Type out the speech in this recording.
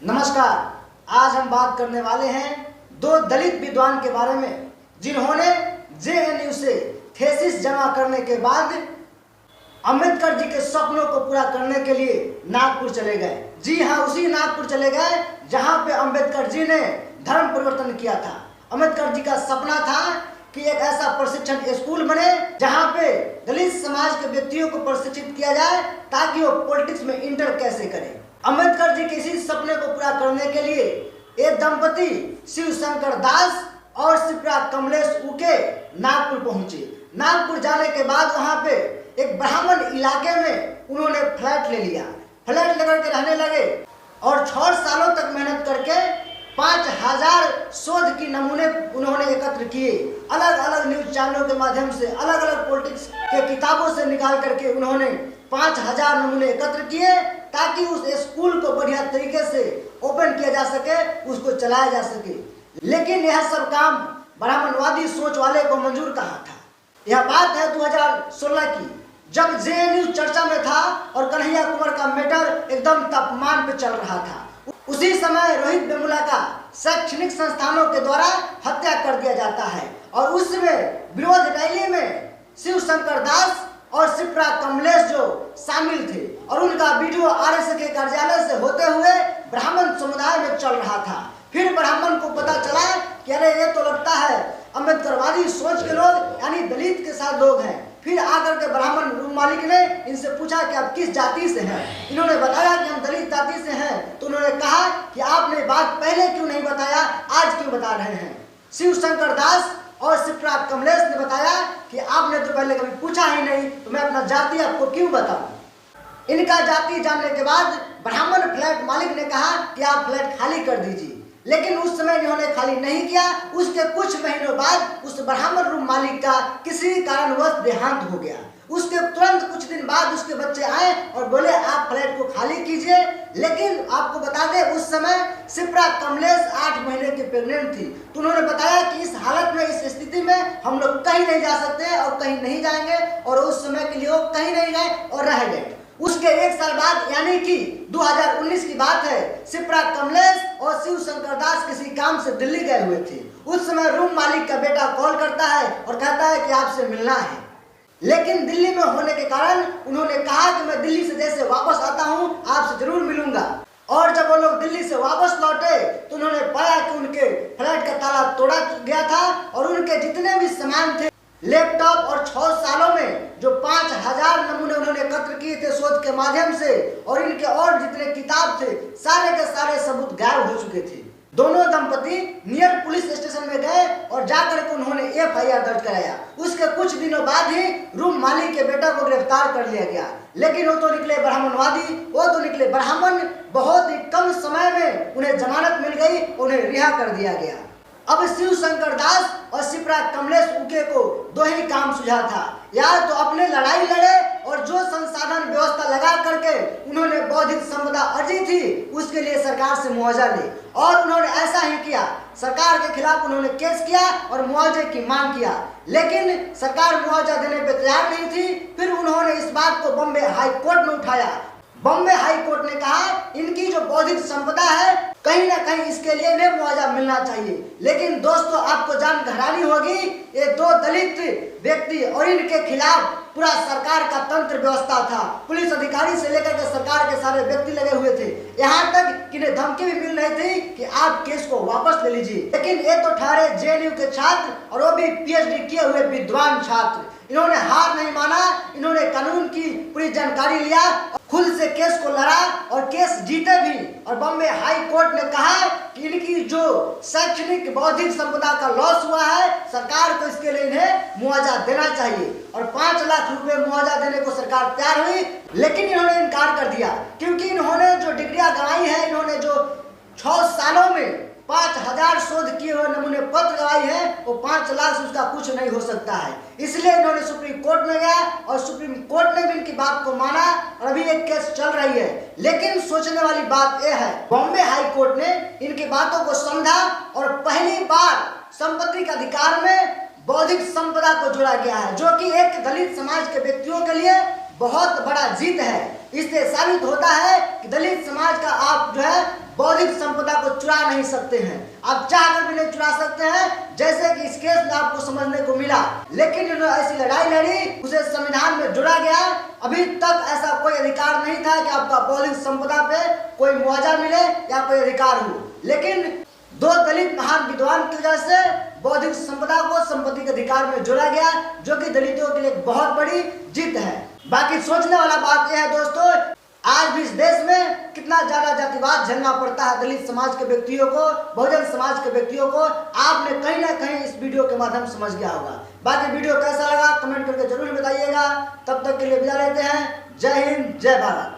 नमस्कार। आज हम बात करने वाले हैं दो दलित विद्वान के बारे में जिन्होंने जेएनयू से थीसिस जमा करने के बाद अंबेडकर जी के सपनों को पूरा करने के लिए नागपुर चले गए। जी हाँ, उसी नागपुर चले गए जहां पे अंबेडकर जी ने धर्म परिवर्तन किया था। अंबेडकर जी का सपना था कि एक ऐसा प्रशिक्षण स्कूल बने जहां पे दलित समाज के व्यक्तियों को प्रशिक्षित किया जाए ताकि वो पॉलिटिक्स में इंटर कैसे करें। अंबेडकर जी के इसी सपने को पूरा करने के लिए एक दंपति शिव शंकर दास और शिप्रा कमलेश उके नागपुर पहुंचे। नागपुर जाने के बाद वहां पे एक ब्राह्मण इलाके में उन्होंने फ्लैट ले लिया। फ्लैट लेकर के रहने लगे और 6 सालों तक मेहनत करके 5000 शोध की नमूने उन्होंने एकत्र किए। अलग अलग न्यूज चैनलों के माध्यम से, अलग अलग पॉलिटिक्स के किताबों से निकाल करके उन्होंने 5000 नमूने एकत्र किए ताकि उस स्कूल को बढ़िया तरीके से ओपन किया जा सके, उसको चलाया जा सके। लेकिन यह सब काम ब्राह्मणवादी सोच वाले को मंजूर कहाँ था। यह बात है 2016 की, जब जेएनयू चर्चा में था और कन्हैया कुमार का मैटर एकदम तापमान पे चल रहा था। उसी समय रोहित वेमुला का शैक्षणिक संस्थानों के द्वारा हत्या कर दिया जाता है और उसमें विरोध रैली में शिव शंकर दास और शिप्रा कमलेश जो शामिल थे और उनका वीडियो आरएसएस के कार्यालय से होते हुए ब्राह्मण समुदाय में चल रहा था। फिर ब्राह्मण को पता चला कि अरे ये तो लगता है अंबेडकरवादी सोच के लोग यानी दलित के साथ लोग हैं। फिर आकर के ब्राह्मण रूम मालिक ने इनसे पूछा कि आप किस जाति से हैं। इन्होंने बताया कि हम दलित जाति से हैं। तो उन्होंने कहा कि आपने बात पहले क्यों नहीं बताया, आज क्यों बता रहे हैं। शिव शंकर दास और शिप्रा कमलेश ने बताया कि आपने तो पहले कभी पूछा ही नहीं, तो मैं अपना जाति आपको क्यों बताऊं। इनका जाति जानने के बाद ब्राह्मण फ्लैट मालिक ने कहा कि आप फ्लैट खाली कर दीजिए, लेकिन उस समय इन्होंने खाली नहीं किया। उसके कुछ महीनों बाद उस ब्राह्मण रूम मालिक का किसी कारणवश देहांत हो गया। उसके तुरंत कुछ दिन बाद उसके बच्चे आए और बोले आप फ्लैट को खाली कीजिए। लेकिन आपको बता दें उस समय शिप्रा कमलेश 8 महीने की प्रेग्नेंट थी। तो उन्होंने बताया कि इस हालत में, इस स्थिति में हम लोग कहीं नहीं जा सकते और कहीं नहीं जाएंगे, और उस समय के लिए वो कहीं नहीं गए और रह गए। उसके 1 साल बाद यानी कि 2019 की बात है, शिप्रा कमलेश और शिव शंकर दास किसी काम से दिल्ली गए हुए थे। उस समय रूम मालिक का बेटा कॉल करता है और कहता है कि आपसे मिलना है। लेकिन दिल्ली में होने के कारण उन्होंने कहा कि मैं दिल्ली से जैसे वापस आता हूं आपसे जरूर मिलूंगा। और जब वो लोग दिल्ली से वापस लौटे तो उन्होंने पाया कि उनके फ्लैट का ताला तोड़ा गया था और उनके जितने भी सामान थे, लैपटॉप, और 6 सालों में जो 5000 नमूने उन्होंने एकत्र किए थे शोध के माध्यम से, और इनके और जितने किताब थे, सारे के सारे सबूत गायब हो चुके थे। दोनों दंपति नियर पुलिस स्टेशन में गए और जाकर के उन्होंने एफआईआर दर्ज कराया। उसके कुछ दिनों बाद ही रूम मालिक के बेटा को गिरफ्तार कर लिया गया। लेकिन वो तो निकले ब्राह्मणवादी, वो तो निकले ब्राह्मण। बहुत ही कम समय में उन्हें जमानत मिल गई, उन्हें रिहा कर दिया गया। अब शिव शंकर दास और शिप्रा कमलेश उके को 2 ही काम सुझा था, या तो अपने लड़ाई लड़े और जो संसाधन व्यवस्था लगा करके उन्होंने बौद्धिक संपदा अर्जी थी उसके लिए सरकार से मुआवजा ले, और उन्होंने ऐसा ही किया। सरकार के खिलाफ उन्होंने केस किया और मुआवजे की मांग किया, लेकिन सरकार मुआवजा देने पर तैयार नहीं थी। फिर उन्होंने इस बात को बॉम्बे हाई कोर्ट में उठाया। बॉम्बे हाई कोर्ट ने कहा इनकी जो बौद्धिक संपदा है कहीं ना कहीं इसके लिए इन्हें मुआवजा मिलना चाहिए। लेकिन दोस्तों, आपको जान हैरानी होगी, ये 2 दलित व्यक्ति और इनके खिलाफ पूरा सरकार का तंत्र व्यवस्था था। पुलिस अधिकारी से लेकर के सरकार के सारे व्यक्ति लगे हुए थे। यहाँ तक कि इन्हें धमकी भी मिल रही थी कि आप केस को वापस ले लीजिए। लेकिन ये तो ठहरे जेएनयू के छात्र, और वो भी पीएचडी किए हुए विद्वान छात्र। इन्होंने हार नहीं माना, इन्होंने कानून की पूरी जानकारी लिया, खुद से केस को लड़ा और केस जीते भी। और बॉम्बे हाई कोर्ट ने कहा कि इनकी जो शैक्षणिक बौद्धिक संपदा का लॉस हुआ है, सरकार को इसके लिए इन्हें मुआवजा देना चाहिए। और 5 लाख रुपए मुआवजा देने को सरकार तैयार हुई, लेकिन इन्होंने इनकार कर दिया, क्योंकि इन्होंने जो डिग्रियां गंवाई है, इन्होंने जो 6 सालों में 5000 शोध किए हुए नमूने पत्र गवाई है, वो 5 लाख से उसका कुछ नहीं हो सकता है। इसलिए इन्होंने सुप्रीम कोर्ट में गया और सुप्रीम कोर्ट ने भी इनकी बात को माना और अभी एक केस चल रही है। लेकिन सोचने वाली बात यह है, बॉम्बे हाई कोर्ट ने इनकी बातों को समझा और पहली बार संपत्ति के अधिकार में बौद्धिक संपदा को जोड़ा गया है, जो कि एक दलित समाज के व्यक्तियों के लिए बहुत बड़ा जीत है। इससे साबित होता है कि दलित समाज का आप जो है बौद्धिक चुरा नहीं सकते हैं, आप चाहकर भी नहीं चुरा सकते हैं, जैसे कि इस केस में आपको समझने को मिला। लेकिन जिन्होंने ऐसी लड़ाई लड़ी उसे संविधान में जोड़ा गया। अभी तक ऐसा कोई अधिकार नहीं था कि आपका बौद्धिक संपदा पे कोई मुआवजा मिले या कोई अधिकार हो, लेकिन दो दलित महान विद्वान की वजह से बौद्धिक संपदा को संपत्ति के अधिकार में जोड़ा गया, जो कि दलितों के लिए एक बहुत बड़ी जीत है। बाकी सोचने वाला बात यह है दोस्तों, आज भी इस देश में कितना ज्यादा जातिवाद झेलना पड़ता है दलित समाज के व्यक्तियों को, बहुजन समाज के व्यक्तियों को। आपने कहीं ना कहीं इस वीडियो के माध्यम से समझ गया होगा। बाकी वीडियो कैसा लगा कमेंट करके जरूर बताइएगा। तब तक के लिए विदा लेते हैं। जय हिंद, जय भारत।